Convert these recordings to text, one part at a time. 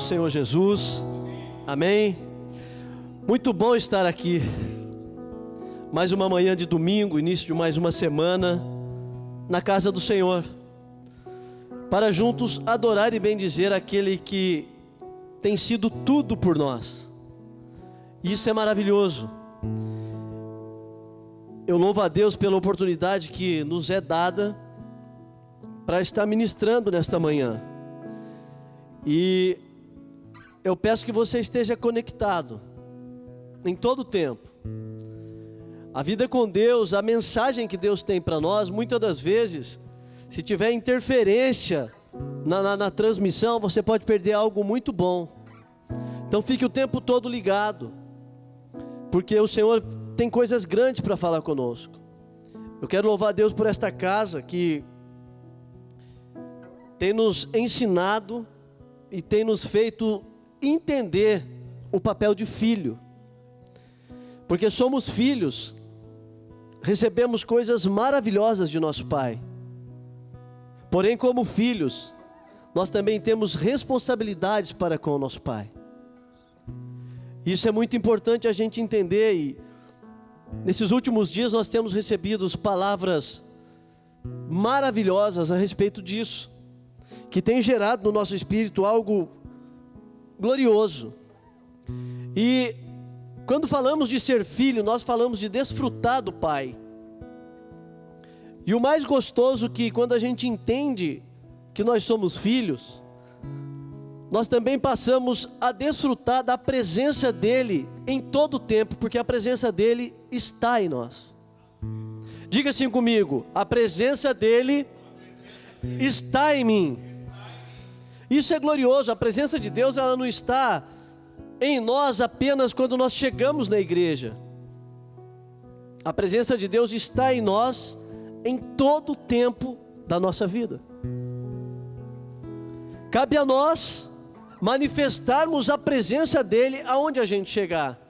Senhor Jesus, amém. Muito bom estar aqui, mais uma manhã de domingo, início de mais uma semana, na casa do Senhor, para juntos adorar e bendizer aquele que tem sido tudo por nós. Isso é maravilhoso. Eu louvo a Deus pela oportunidade que nos é dada para estar ministrando nesta manhã. E eu peço que você esteja conectado em todo o tempo. A vida com Deus, a mensagem que Deus tem para nós, muitas das vezes, se tiver interferência na transmissão, você pode perder algo muito bom. Então fique o tempo todo ligado, porque o Senhor tem coisas grandes para falar conosco. Eu quero louvar a Deus por esta casa que tem nos ensinado e tem nos feito entender o papel de filho. Porque somos filhos, recebemos coisas maravilhosas de nosso Pai. Porém, como filhos, nós também temos responsabilidades para com o nosso Pai. Isso é muito importante a gente entender, e nesses últimos dias nós temos recebido palavras maravilhosas a respeito disso, que tem gerado no nosso espírito algo glorioso. E quando falamos de ser filho, nós falamos de desfrutar do Pai. E o mais gostoso que quando a gente entende que nós somos filhos, nós também passamos a desfrutar da presença dEle em todo o tempo, porque a presença dEle está em nós. Diga assim comigo: a presença dEle está em mim. Isso é glorioso. A presença de Deus, ela não está em nós apenas quando nós chegamos na igreja. A presença de Deus está em nós em todo o tempo da nossa vida. Cabe a nós manifestarmos a presença dEle aonde a gente chegar.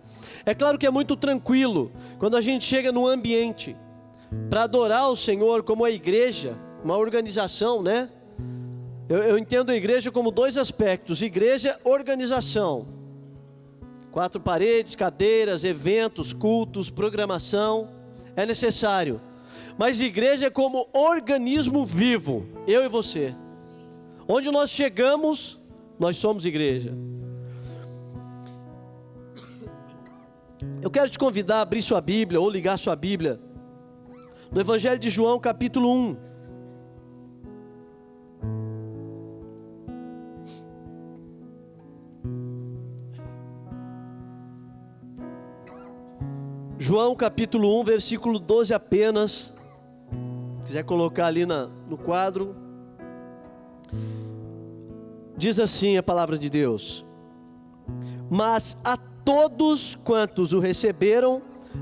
É claro que é muito tranquilo quando a gente chega no ambiente para adorar o Senhor, como a igreja, uma organização, né? Eu entendo a igreja como dois aspectos: igreja, organização. 4 paredes, cadeiras, eventos, cultos, programação, é necessário. Mas igreja é como organismo vivo, eu e você. Onde nós chegamos, nós somos igreja. Eu quero te convidar a abrir sua Bíblia, ou ligar sua Bíblia, no Evangelho de João, capítulo 1. João capítulo 1, versículo 12 apenas. Se quiser colocar ali no quadro. Diz assim a palavra de Deus: mas a todos quantos o receberam,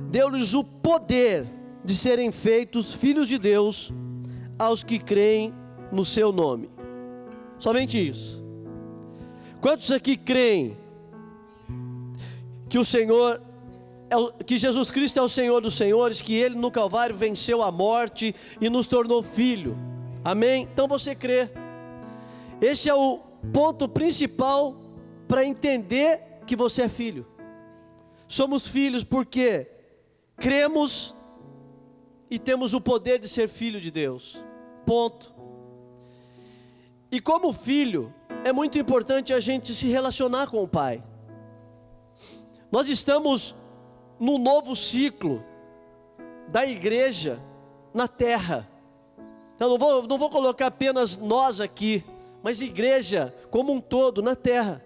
deu-lhes o poder de serem feitos filhos de Deus, aos que creem no seu nome. Somente isso. Quantos aqui creem que o Senhor, que Jesus Cristo é o Senhor dos senhores, que Ele no Calvário venceu a morte e nos tornou filho? Amém? Então você crê. Esse é o ponto principal para entender que você é filho. Somos filhos porque cremos e temos o poder de ser filho de Deus. Ponto. E como filho, é muito importante a gente se relacionar com o Pai. Nós estamos num novo ciclo da igreja na terra. Então não vou colocar apenas nós aqui, mas igreja como um todo na terra.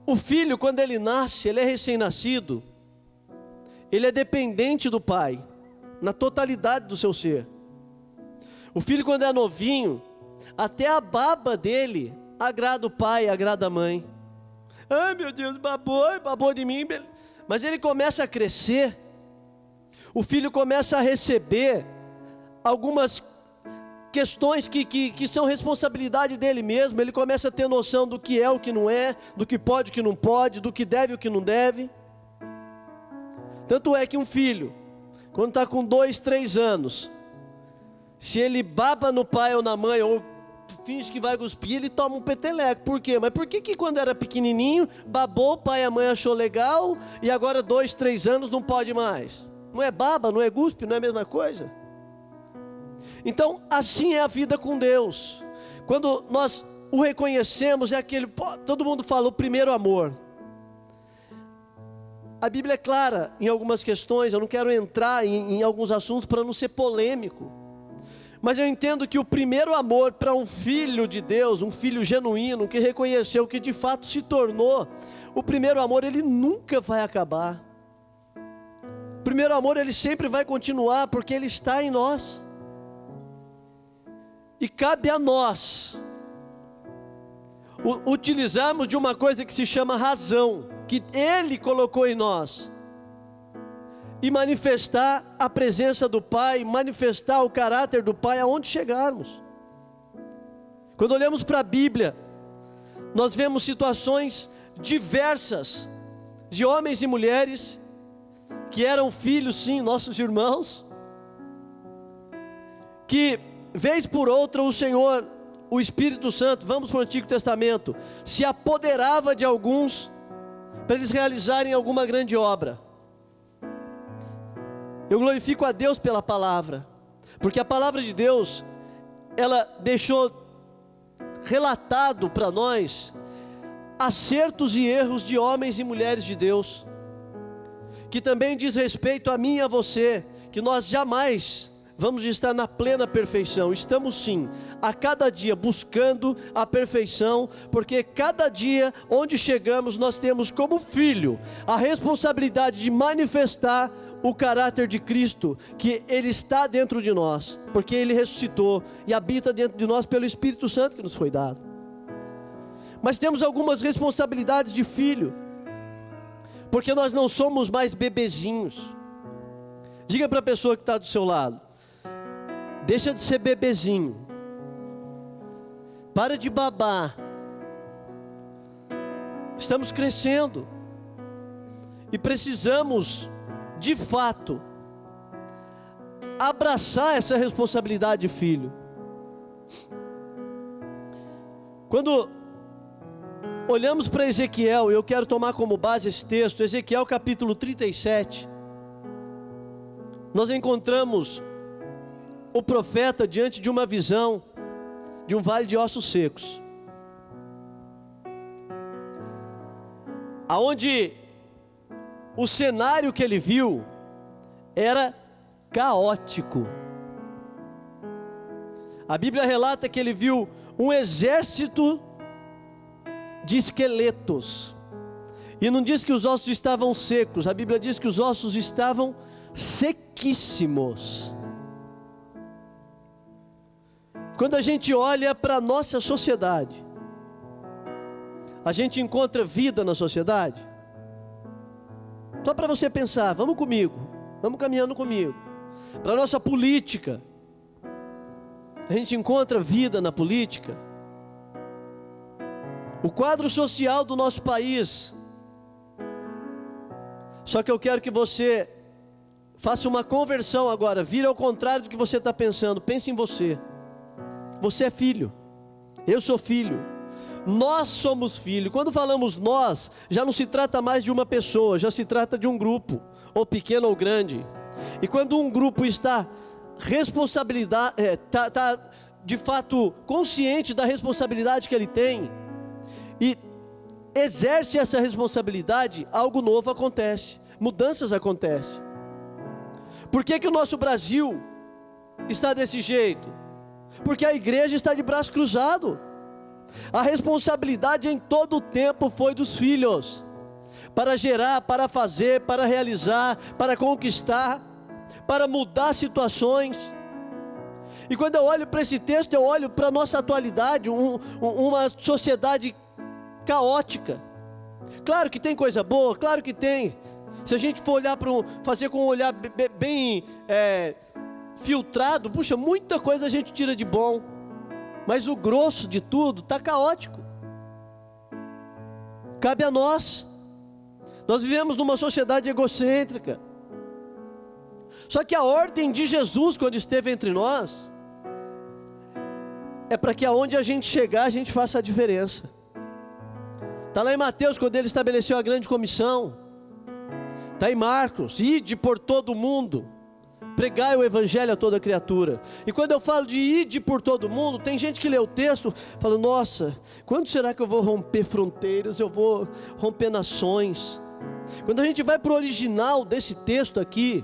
O filho, quando ele nasce, ele é recém-nascido, ele é dependente do pai, na totalidade do seu ser. O filho, quando é novinho, até a baba dele agrada o pai, agrada a mãe. Ai meu Deus, babou de mim. Mas ele começa a crescer, o filho começa a receber algumas questões que são responsabilidade dele mesmo. Ele começa a ter noção do que é, o que não é, do que pode, o que não pode, do que deve, o que não deve. Tanto é que um filho, quando está com 2, 3 anos, se ele baba no pai ou na mãe, ou finge que vai cuspir, ele toma um peteleco. Por quê? Mas por que quando era pequenininho, babou, o pai e a mãe achou legal, e agora 2, 3 anos não pode mais? Não é baba, não é guspe, não é a mesma coisa? Então, assim é a vida com Deus. Quando nós o reconhecemos, é aquele, todo mundo fala, o primeiro amor. A Bíblia é clara em algumas questões, eu não quero entrar em alguns assuntos para não ser polêmico. Mas eu entendo que o primeiro amor para um filho de Deus, um filho genuíno, que reconheceu que de fato se tornou, o primeiro amor ele nunca vai acabar. O primeiro amor ele sempre vai continuar, porque ele está em nós. E cabe a nós utilizarmos de uma coisa que se chama razão, que Ele colocou em nós, e manifestar a presença do Pai, manifestar o caráter do Pai aonde chegarmos. Quando olhamos para a Bíblia, nós vemos situações diversas, de homens e mulheres, que eram filhos sim, nossos irmãos, que vez por outra o Senhor, o Espírito Santo, vamos para o Antigo Testamento, se apoderava de alguns, para eles realizarem alguma grande obra. Eu glorifico a Deus pela palavra, porque a palavra de Deus, ela deixou relatado para nós, acertos e erros de homens e mulheres de Deus, que também diz respeito a mim e a você, que nós jamais vamos estar na plena perfeição. Estamos sim, a cada dia buscando a perfeição, porque cada dia onde chegamos nós temos como filho a responsabilidade de manifestar o caráter de Cristo, que Ele está dentro de nós, porque Ele ressuscitou e habita dentro de nós pelo Espírito Santo que nos foi dado. Mas temos algumas responsabilidades de filho, porque nós não somos mais bebezinhos. Diga para a pessoa que está do seu lado: deixa de ser bebezinho, para de babar. Estamos crescendo e precisamos, de fato, abraçar essa responsabilidade de filho. Quando olhamos para Ezequiel, e eu quero tomar como base esse texto, Ezequiel capítulo 37, nós encontramos o profeta diante de uma visão de um vale de ossos secos, aonde o cenário que ele viu era caótico. A Bíblia relata que ele viu um exército de esqueletos, e não diz que os ossos estavam secos, a Bíblia diz que os ossos estavam sequíssimos. Quando a gente olha para a nossa sociedade, a gente encontra vida na sociedade? Só para você pensar, vamos comigo, vamos caminhando comigo. Para a nossa política, a gente encontra vida na política? O quadro social do nosso país. Só que eu quero que você faça uma conversão agora, vire ao contrário do que você está pensando, pense em você. Você é filho, eu sou filho, nós somos filhos. Quando falamos nós, já não se trata mais de uma pessoa, já se trata de um grupo, ou pequeno ou grande. E quando um grupo está de fato consciente da responsabilidade que ele tem, e exerce essa responsabilidade, algo novo acontece, mudanças acontecem. Por que o nosso Brasil está desse jeito? Porque a igreja está de braço cruzado. A responsabilidade em todo o tempo foi dos filhos, para gerar, para fazer, para realizar, para conquistar, para mudar situações. E quando eu olho para esse texto, eu olho para a nossa atualidade, uma sociedade caótica. Claro que tem coisa boa, claro que tem. Se a gente for olhar fazer com um olhar bem filtrado, puxa, muita coisa a gente tira de bom, mas o grosso de tudo está caótico. Cabe a nós. Nós vivemos numa sociedade egocêntrica. Só que a ordem de Jesus, quando esteve entre nós, é para que aonde a gente chegar, a gente faça a diferença. Está lá em Mateus, quando ele estabeleceu a grande comissão. Está em Marcos, ide por todo mundo, pregai o evangelho a toda criatura. E quando eu falo de ide por todo mundo, tem gente que lê o texto, fala, nossa, quando será que eu vou romper fronteiras, eu vou romper nações? Quando a gente vai para o original desse texto aqui,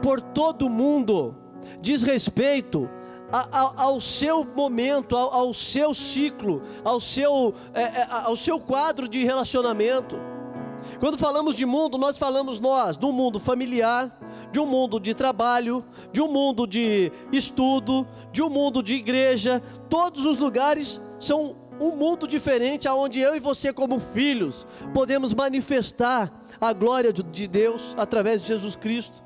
por todo mundo, diz respeito ao seu momento, ao seu ciclo, ao seu quadro de relacionamento. Quando falamos de mundo, nós falamos do mundo familiar, de um mundo de trabalho, de um mundo de estudo, de um mundo de igreja. Todos os lugares são um mundo diferente, onde eu e você como filhos podemos manifestar a glória de Deus através de Jesus Cristo,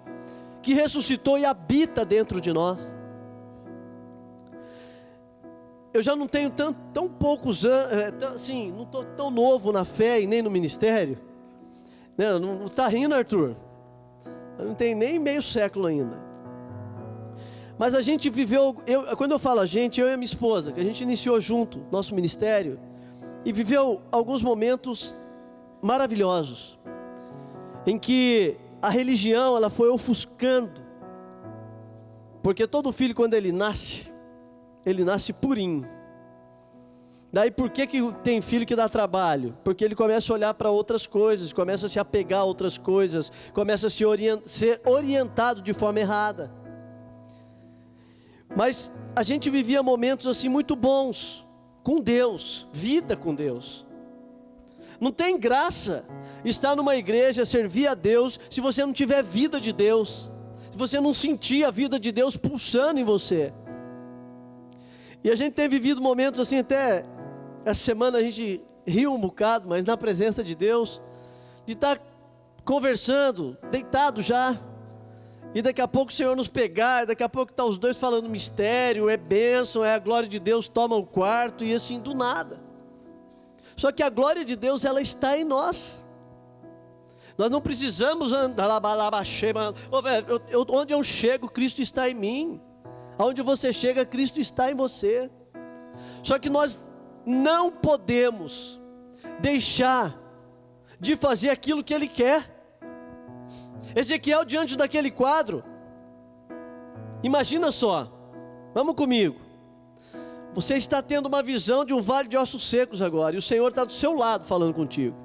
que ressuscitou e habita dentro de nós. Eu já não tenho tão poucos anos, assim, não estou tão novo na fé e nem no ministério. Não está rindo, Arthur? Eu não tenho nem meio século ainda. Mas a gente viveu, quando eu falo a gente, eu e a minha esposa, que a gente iniciou junto nosso ministério, e viveu alguns momentos maravilhosos, em que a religião ela foi ofuscando, porque todo filho quando ele nasce purinho. Daí por que tem filho que dá trabalho? Porque ele começa a olhar para outras coisas, começa a se apegar a outras coisas, começa a ser orientado de forma errada. Mas a gente vivia momentos assim muito bons, com Deus, vida com Deus. Não tem graça estar numa igreja, servir a Deus, se você não tiver vida de Deus, se você não sentir a vida de Deus pulsando em você. E a gente tem vivido momentos assim, até essa semana a gente riu um bocado, mas na presença de Deus, de estar conversando, deitado já, e daqui a pouco o Senhor nos pegar, e daqui a pouco está os dois falando mistério, é bênção, é a glória de Deus, toma o quarto, e assim do nada. Só que a glória de Deus, ela está em nós. Nós não precisamos andar onde eu chego, Cristo está em mim. Aonde você chega, Cristo está em você. Só que nós não podemos deixar de fazer aquilo que Ele quer. Ezequiel, diante daquele quadro, imagina só, vamos comigo. Você está tendo uma visão de um vale de ossos secos agora, e o Senhor está do seu lado falando contigo.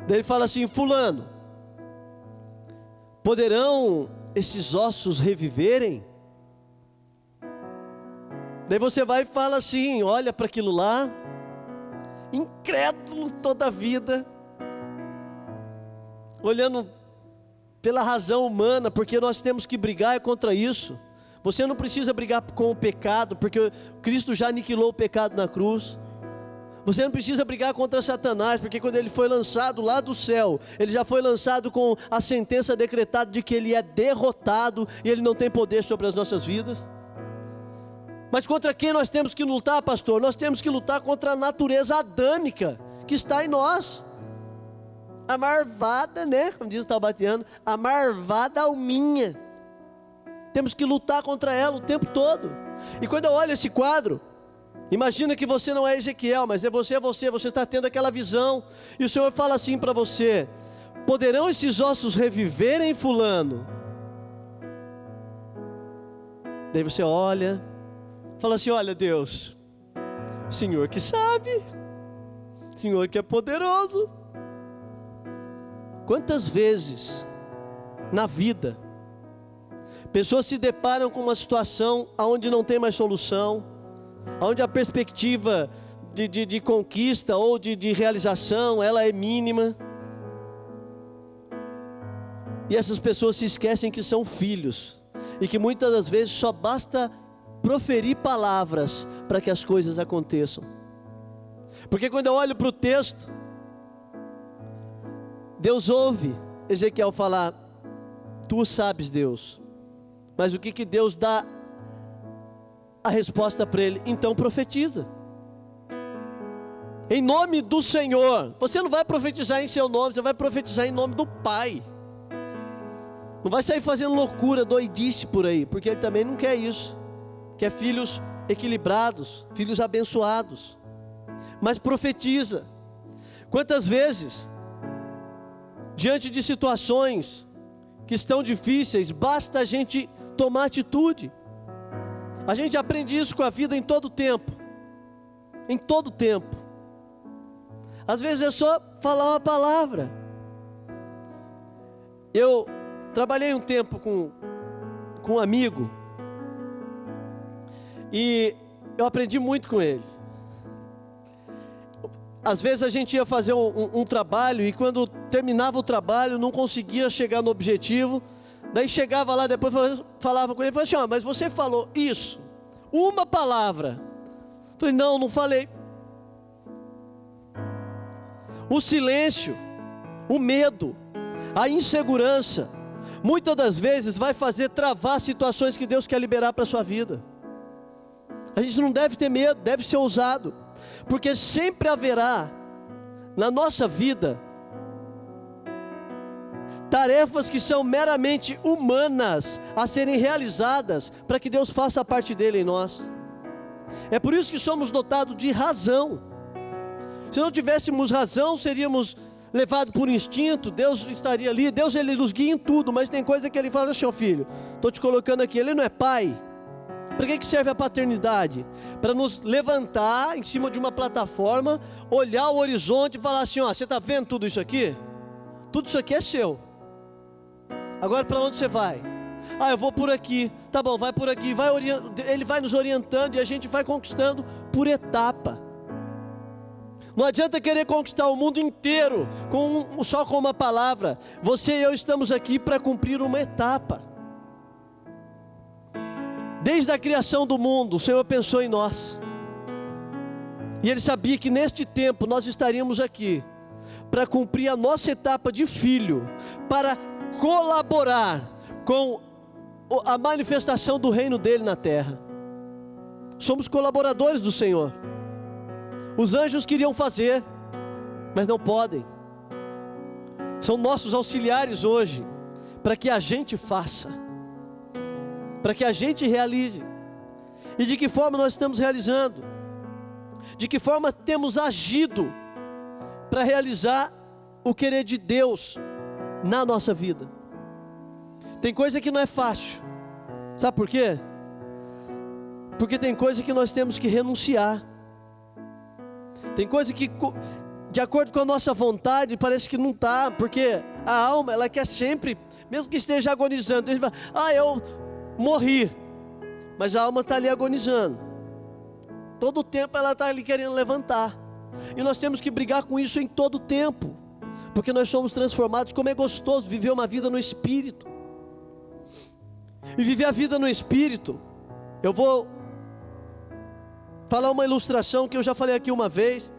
Daí Ele fala assim, fulano, poderão esses ossos reviverem? Daí você vai e fala assim, olha para aquilo lá, incrédulo toda a vida, olhando pela razão humana, porque nós temos que brigar contra isso. Você não precisa brigar com o pecado, porque Cristo já aniquilou o pecado na cruz. Você não precisa brigar contra Satanás, porque quando ele foi lançado lá do céu, ele já foi lançado com a sentença decretada de que ele é derrotado e ele não tem poder sobre as nossas vidas. Mas contra quem nós temos que lutar, pastor? Nós temos que lutar contra a natureza adâmica que está em nós. A marvada, né? Como diz o Taubatiano, a marvada alminha. Temos que lutar contra ela o tempo todo. E quando eu olho esse quadro, imagina que você não é Ezequiel, mas é você está tendo aquela visão, e o Senhor fala assim para você, poderão esses ossos reviverem, fulano? Daí você olha, fala assim, olha Deus, Senhor que sabe, Senhor que é poderoso. Quantas vezes na vida, pessoas se deparam com uma situação onde não tem mais solução, onde a perspectiva de conquista ou de realização, ela é mínima. E essas pessoas se esquecem que são filhos, e que muitas das vezes só basta proferir palavras para que as coisas aconteçam. Porque quando eu olho para o texto, Deus ouve Ezequiel falar, tu sabes, Deus. Mas o que Deus dá a resposta para ele? Então profetiza. Em nome do Senhor. Você não vai profetizar em seu nome, você vai profetizar em nome do Pai. Não vai sair fazendo loucura, doidice por aí, porque Ele também não quer isso. Quer filhos equilibrados, filhos abençoados. Mas profetiza. Quantas vezes, diante de situações que estão difíceis, basta a gente tomar atitude. A gente aprende isso com a vida em todo tempo. Em todo tempo. Às vezes é só falar uma palavra. Eu trabalhei um tempo com um amigo e eu aprendi muito com ele. Às vezes a gente ia fazer um trabalho e quando terminava o trabalho não conseguia chegar no objetivo. Daí chegava lá depois, falava com ele, falava assim, mas você falou isso, uma palavra. Eu falei, não falei. O silêncio, o medo, a insegurança, muitas das vezes vai fazer travar situações que Deus quer liberar para a sua vida. A gente não deve ter medo, deve ser ousado, porque sempre haverá na nossa vida tarefas que são meramente humanas a serem realizadas para que Deus faça a parte dele em nós. É por isso que somos dotados de razão. Se não tivéssemos razão, seríamos levados por instinto. Deus estaria ali, Deus ele nos guia em tudo, mas tem coisa que ele fala assim, filho, estou te colocando aqui, ele não é pai. Para que serve a paternidade? Para nos levantar em cima de uma plataforma, olhar o horizonte e falar assim, você está vendo tudo isso aqui? Tudo isso aqui é seu. Agora para onde você vai? Eu vou por aqui. Tá bom, vai por aqui. Ele vai nos orientando e a gente vai conquistando por etapa. Não adianta querer conquistar o mundo inteiro só com uma palavra. Você e eu estamos aqui para cumprir uma etapa. Desde a criação do mundo, o Senhor pensou em nós. E Ele sabia que neste tempo nós estaríamos aqui para cumprir a nossa etapa de filho, para colaborar com a manifestação do reino dele na terra. Somos colaboradores do Senhor. Os anjos queriam fazer, mas não podem. São nossos auxiliares hoje, para que a gente faça, para que a gente realize. E de que forma nós estamos realizando? De que forma temos agido para realizar o querer de Deus na nossa vida? Tem coisa que não é fácil. Sabe por quê? Porque tem coisa que nós temos que renunciar. Tem coisa que, de acordo com a nossa vontade, parece que não está. Porque a alma, ela quer sempre, mesmo que esteja agonizando, a gente fala, eu morri, mas a alma está ali agonizando. Todo o tempo ela está ali querendo levantar. E nós temos que brigar com isso em todo o tempo, porque nós somos transformados. Como é gostoso viver uma vida no Espírito. E viver a vida no Espírito, eu vou falar uma ilustração que eu já falei aqui uma vez.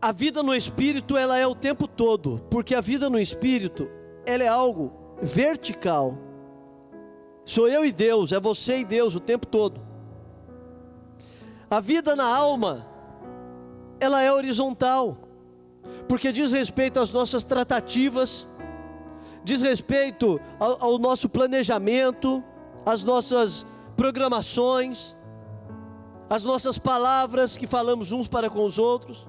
A vida no Espírito, ela é o tempo todo, porque a vida no Espírito, ela é algo vertical. Sou eu e Deus, é você e Deus o tempo todo. A vida na alma, ela é horizontal, porque diz respeito às nossas tratativas, diz respeito ao nosso planejamento, às nossas programações, às nossas palavras que falamos uns para com os outros.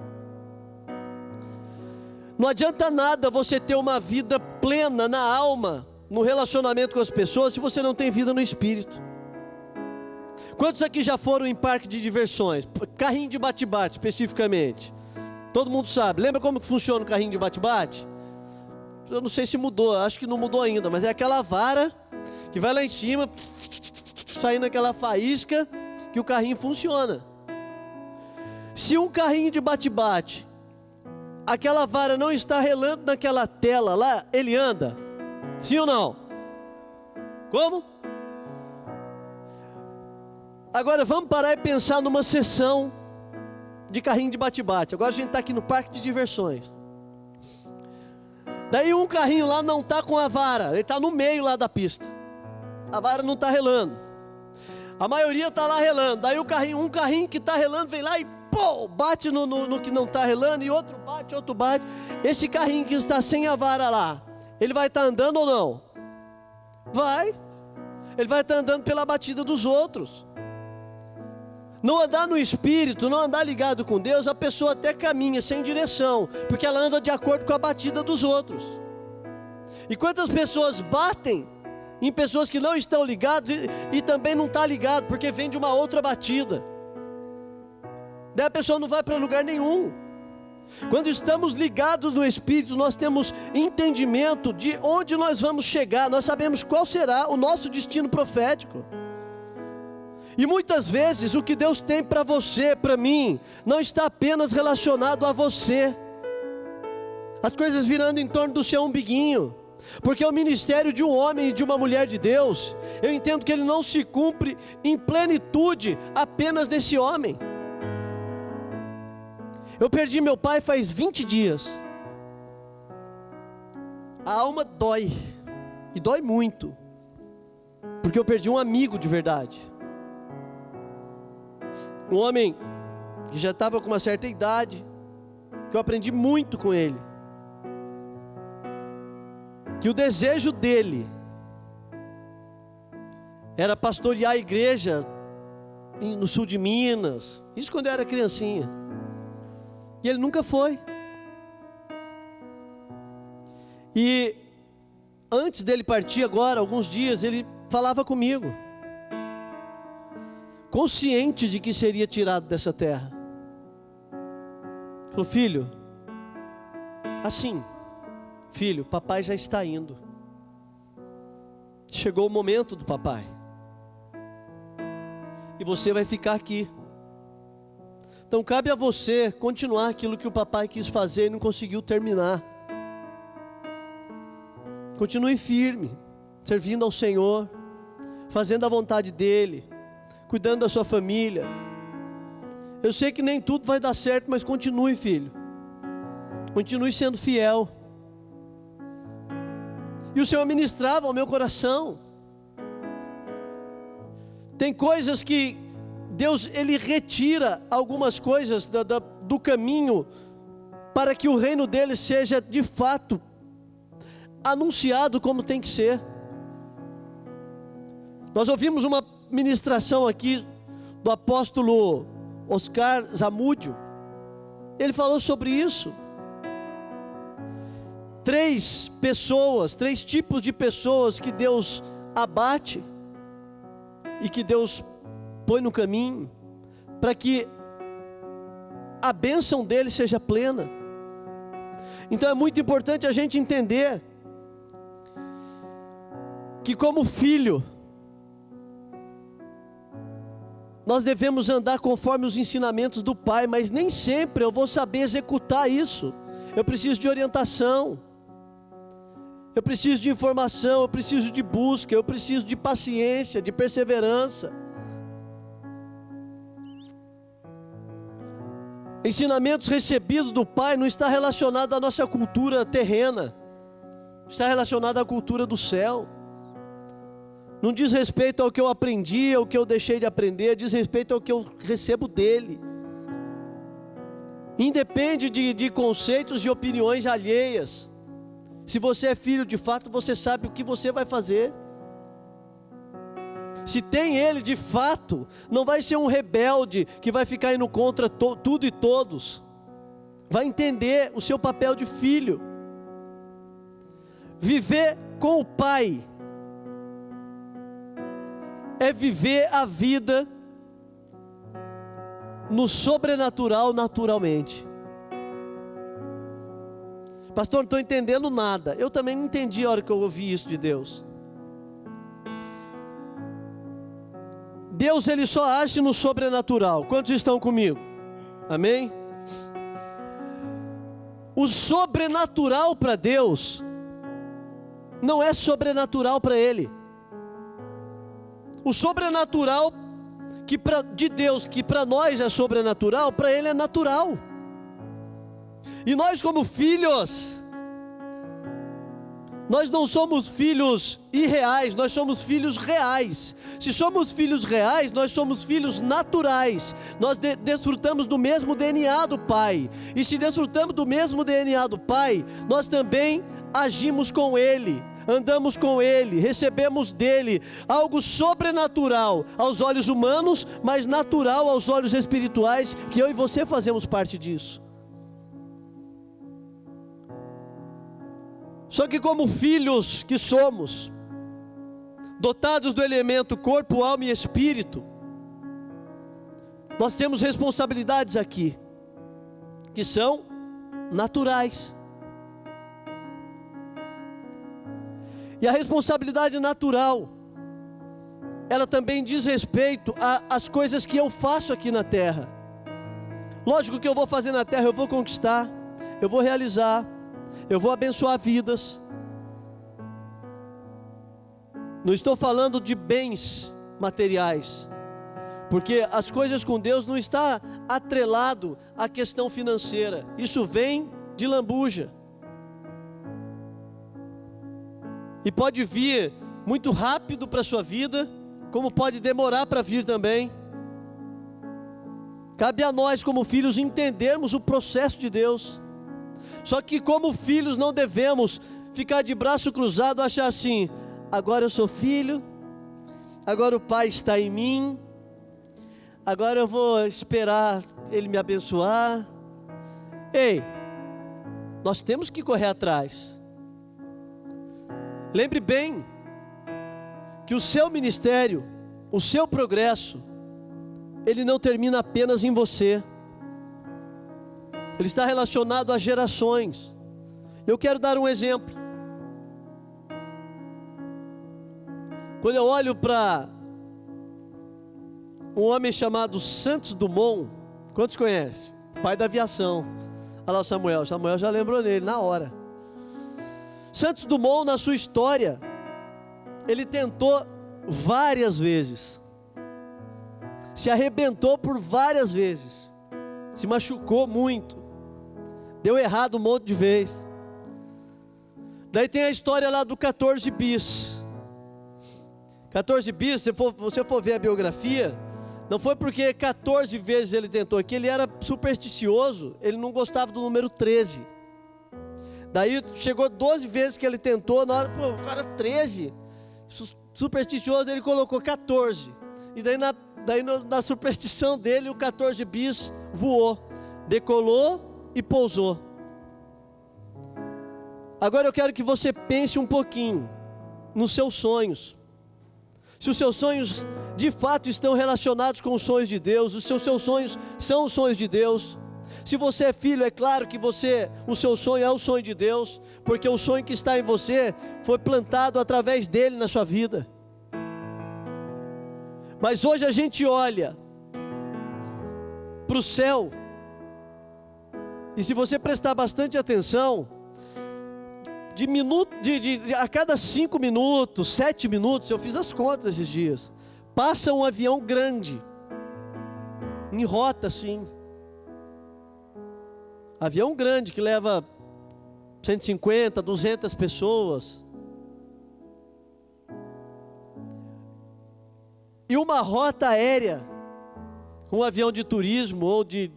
Não adianta nada você ter uma vida plena na alma, no relacionamento com as pessoas, se você não tem vida no Espírito. Quantos aqui já foram em parque de diversões? Carrinho de bate-bate especificamente. Todo mundo sabe. Lembra como que funciona o carrinho de bate-bate? Eu não sei se mudou, acho que não mudou ainda, mas é aquela vara que vai lá em cima, saindo aquela faísca, que o carrinho funciona. Se um carrinho de bate-bate, aquela vara não está relando naquela tela lá, ele anda? Sim ou não? Como? Agora vamos parar e pensar numa sessão de carrinho de bate-bate. Agora a gente está aqui no parque de diversões. Daí um carrinho lá não está com a vara, ele está no meio lá da pista. A vara não está relando. A maioria está lá relando. Daí um carrinho que está relando vem lá e bate no que não está relando, e outro bate. Esse carrinho que está sem a vara lá, ele vai estar andando ou não? Vai. ele vai estar andando pela batida dos outros. Não andar no Espírito, não andar ligado com Deus, a pessoa até caminha sem direção, porque ela anda de acordo com a batida dos outros. E quantas pessoas batem em pessoas que não estão ligadas e também não está ligado, porque vem de uma outra batida. Daí a pessoa não vai para lugar nenhum. Quando estamos ligados no Espírito, nós temos entendimento de onde nós vamos chegar, nós sabemos qual será o nosso destino profético. E muitas vezes o que Deus tem para você, para mim, não está apenas relacionado a você, as coisas virando em torno do seu umbiguinho, porque o ministério de um homem e de uma mulher de Deus, eu entendo que ele não se cumpre em plenitude apenas nesse homem. Eu perdi meu pai faz 20 dias, a alma dói, e dói muito, porque eu perdi um amigo de verdade. Um homem que já estava com uma certa idade, que eu aprendi muito com ele, que o desejo dele era pastorear a igreja no sul de Minas, isso quando eu era criancinha, e ele nunca foi. E antes dele partir agora, alguns dias, ele falava comigo, consciente de que seria tirado dessa terra. Falou: filho, assim, filho, papai já está indo. Chegou o momento do papai. E você vai ficar aqui. Então cabe a você continuar aquilo que o papai quis fazer e não conseguiu terminar. Continue firme, servindo ao Senhor, fazendo a vontade dEle, cuidando da sua família. Eu sei que nem tudo vai dar certo, mas continue, filho. Continue sendo fiel. E o Senhor ministrava ao meu coração. Tem coisas que Deus, Ele retira algumas coisas do caminho, para que o reino dEle seja de fato anunciado como tem que ser. Nós ouvimos uma ministração aqui do apóstolo Oscar Zamúdio. Ele falou sobre isso. 3 tipos de pessoas que Deus abate e que Deus põe no caminho, para que a bênção dele seja plena. Então é muito importante a gente entender que, como filho, nós devemos andar conforme os ensinamentos do Pai, mas nem sempre eu vou saber executar isso. Eu preciso de orientação, eu preciso de informação, eu preciso de busca, eu preciso de paciência, de perseverança. Ensinamentos recebidos do Pai não está relacionado à nossa cultura terrena, está relacionado à cultura do céu. Não diz respeito ao que eu aprendi, ao que eu deixei de aprender, diz respeito ao que eu recebo dele. Independe de conceitos e opiniões alheias. Se você é filho de fato, você sabe o que você vai fazer. Se tem ele de fato, não vai ser um rebelde que vai ficar indo contra tudo e todos. Vai entender o seu papel de filho. Viver com o Pai é viver a vida no sobrenatural naturalmente. Pastor, não estou entendendo nada. Eu também não entendi a hora que eu ouvi isso de Deus. Deus, Ele só age no sobrenatural. Quantos estão comigo? Amém? O sobrenatural para Deus não é sobrenatural para Ele. O sobrenatural de Deus, que para nós é sobrenatural, para Ele é natural. E nós, como filhos, nós não somos filhos irreais, nós somos filhos reais. Se somos filhos reais, nós somos filhos naturais. Nós desfrutamos do mesmo DNA do Pai. E se desfrutamos do mesmo DNA do Pai, nós também agimos com Ele, andamos com Ele, recebemos dEle algo sobrenatural aos olhos humanos, mas natural aos olhos espirituais, que eu e você fazemos parte disso. Só que como filhos que somos, dotados do elemento corpo, alma e espírito, nós temos responsabilidades aqui, que são naturais. E a responsabilidade natural, ela também diz respeito às coisas que eu faço aqui na terra. Lógico que eu vou fazer na terra, eu vou conquistar, eu vou realizar, eu vou abençoar vidas. Não estou falando de bens materiais, porque as coisas com Deus não está atrelado à questão financeira. Isso vem de lambuja. E pode vir muito rápido para a sua vida, como pode demorar para vir também. Cabe a nós como filhos entendermos o processo de Deus. Só que como filhos não devemos ficar de braço cruzado, achar assim: agora eu sou filho, agora o Pai está em mim, agora eu vou esperar Ele me abençoar. Ei, nós temos que correr atrás. Lembre bem que o seu ministério, o seu progresso, ele não termina apenas em você. Ele está relacionado a gerações. Eu quero dar um exemplo. Quando eu olho para um homem chamado Santos Dumont, quantos conhecem? Pai da aviação. Olha lá o Samuel já lembrou nele, na hora. Santos Dumont, na sua história, ele tentou várias vezes, se arrebentou por várias vezes, se machucou muito, deu errado um monte de vezes. Daí tem a história lá do 14 bis. 14 bis, se você for ver a biografia, não foi porque 14 vezes ele tentou, que ele era supersticioso, ele não gostava do número 13. Daí chegou 12 vezes que ele tentou, na hora, o cara 13, supersticioso, ele colocou 14. E daí na superstição dele, o 14 bis voou, decolou e pousou. Agora eu quero que você pense um pouquinho nos seus sonhos. Se os seus sonhos de fato estão relacionados com os sonhos de Deus, os seus sonhos são os sonhos de Deus. Se você é filho, é claro que o seu sonho é o sonho de Deus, porque o sonho que está em você foi plantado através dele na sua vida. Mas hoje a gente olha para o céu, e se você prestar bastante atenção, a cada 5 minutos, 7 minutos, eu fiz as contas esses dias, passa um avião grande, em rota assim, avião grande que leva 150, 200 pessoas. E uma rota aérea, um avião de turismo ou de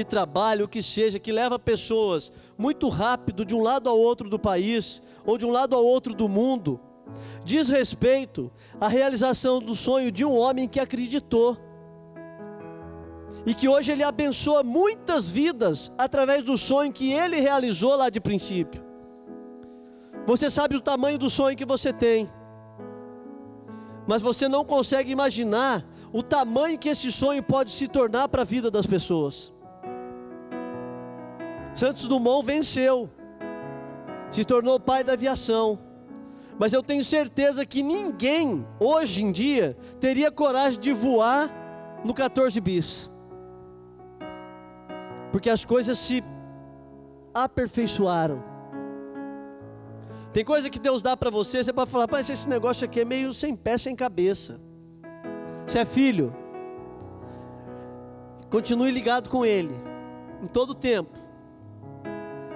trabalho, o que seja, que leva pessoas muito rápido de um lado ao outro do país, ou de um lado ao outro do mundo, diz respeito à realização do sonho de um homem que acreditou. E que hoje ele abençoa muitas vidas através do sonho que ele realizou lá de princípio. Você sabe o tamanho do sonho que você tem, mas você não consegue imaginar o tamanho que esse sonho pode se tornar para a vida das pessoas. Santos Dumont venceu, se tornou pai da aviação, mas eu tenho certeza que ninguém hoje em dia teria coragem de voar no 14 bis. Porque as coisas se aperfeiçoaram. Tem coisa que Deus dá para você pode falar: pai, esse negócio aqui é meio sem pé, sem cabeça. Você é filho, continue ligado com Ele, em todo tempo.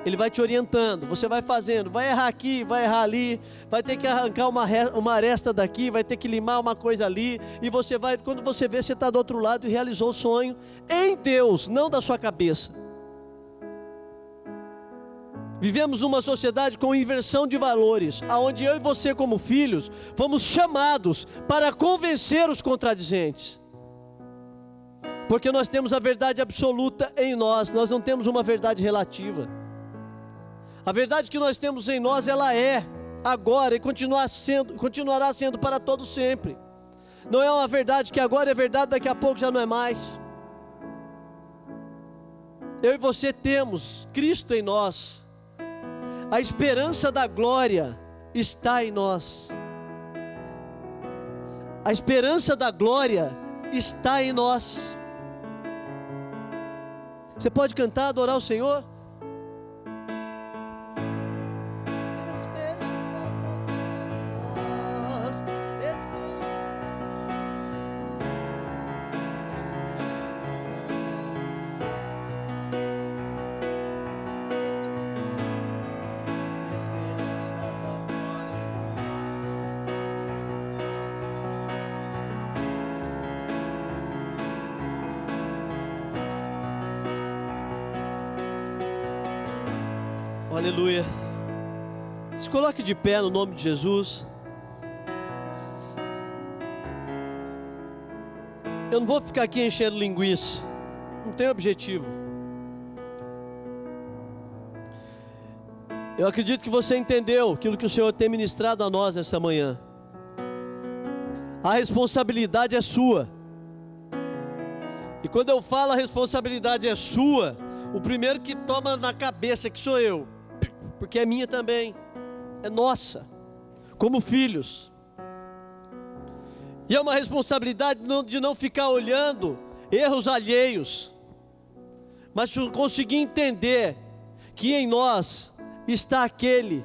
Ele vai te orientando, você vai fazendo, vai errar aqui, vai errar ali, vai ter que arrancar uma aresta daqui, vai ter que limar uma coisa ali, e você vai, quando você vê, você está do outro lado e realizou o sonho em Deus, não da sua cabeça. Vivemos numa sociedade com inversão de valores, aonde eu e você como filhos fomos chamados para convencer os contradizentes. Porque nós temos a verdade absoluta em nós, nós não temos uma verdade relativa. A verdade que nós temos em nós, ela é agora e continuará sendo para todo sempre. Não é uma verdade que agora é verdade, daqui a pouco já não é mais. Eu e você temos Cristo em nós. A esperança da glória está em nós. A esperança da glória está em nós. Você pode cantar, adorar o Senhor? Aleluia. Se coloque de pé no nome de Jesus. Eu não vou ficar aqui enchendo linguiça. Não tem objetivo. Eu acredito que você entendeu aquilo que o Senhor tem ministrado a nós essa manhã. A responsabilidade é sua. E quando eu falo a responsabilidade é sua, o primeiro que toma na cabeça que sou eu. Porque é minha também, é nossa, como filhos. E é uma responsabilidade de não ficar olhando erros alheios, mas conseguir entender que em nós está aquele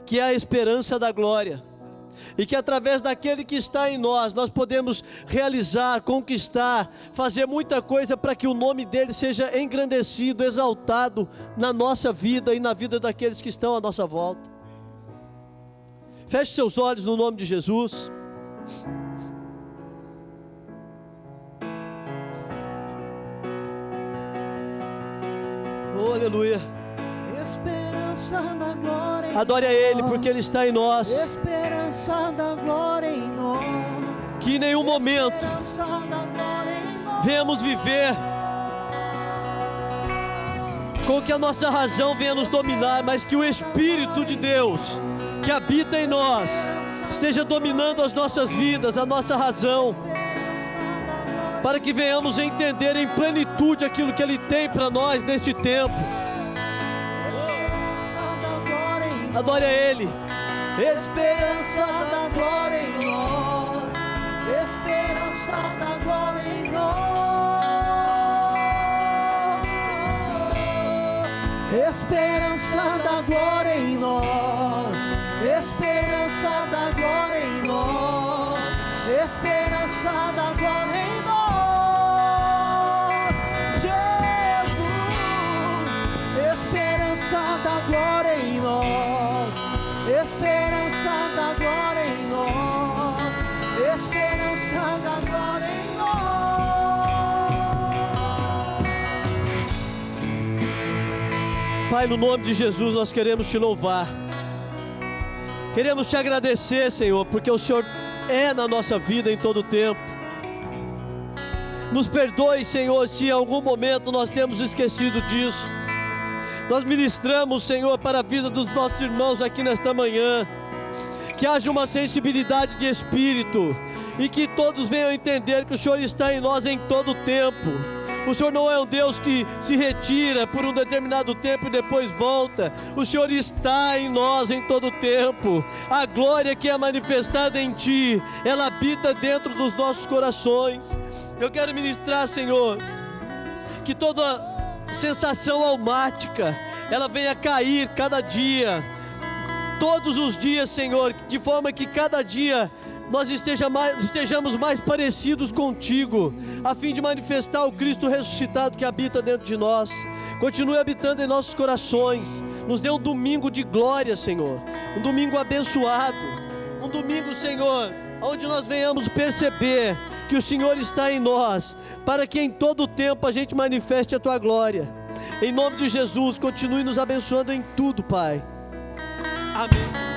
que é a esperança da glória. E que através daquele que está em nós podemos realizar, conquistar, fazer muita coisa para que o nome dele seja engrandecido, exaltado na nossa vida e na vida daqueles que estão à nossa volta. Feche seus olhos no nome de Jesus. Oh, aleluia. Esperança da glória. Adore a Ele porque Ele está em nós. Esperança da glória em nós. Que em nenhum momento venhamos viver com que a nossa razão venha nos dominar, mas que o Espírito de Deus que habita em nós esteja dominando as nossas vidas, a nossa razão, para que venhamos entender em plenitude aquilo que Ele tem para nós neste tempo. Adore a Ele. Esperança da glória em nós. Esperança da glória em nós. Esperança da glória em nós. Esperança da glória em nós. Esperança da glória em nós. Jesus. Esperança da glória em nós. Esperança da glória em nós. Esperança da glória em nós. Pai, no nome de Jesus nós queremos te louvar. Queremos te agradecer, Senhor, porque o Senhor é na nossa vida em todo o tempo. Nos perdoe, Senhor, se em algum momento nós temos esquecido disso. Nós ministramos, Senhor, para a vida dos nossos irmãos aqui nesta manhã, que haja uma sensibilidade de espírito, e que todos venham entender que o Senhor está em nós em todo o tempo. O Senhor não é um Deus que se retira por um determinado tempo e depois volta. O Senhor está em nós em todo o tempo. A glória que é manifestada em Ti, ela habita dentro dos nossos corações. Eu quero ministrar, Senhor, que toda sensação almática ela venha cair cada dia, todos os dias, Senhor, de forma que cada dia nós estejamos mais parecidos contigo, a fim de manifestar o Cristo ressuscitado que habita dentro de nós. Continue habitando em nossos corações. Nos dê um domingo de glória, Senhor, um domingo abençoado, um domingo, Senhor, onde nós venhamos perceber que o Senhor está em nós, para que em todo o tempo a gente manifeste a Tua glória. Em nome de Jesus, continue nos abençoando em tudo, Pai. Amém.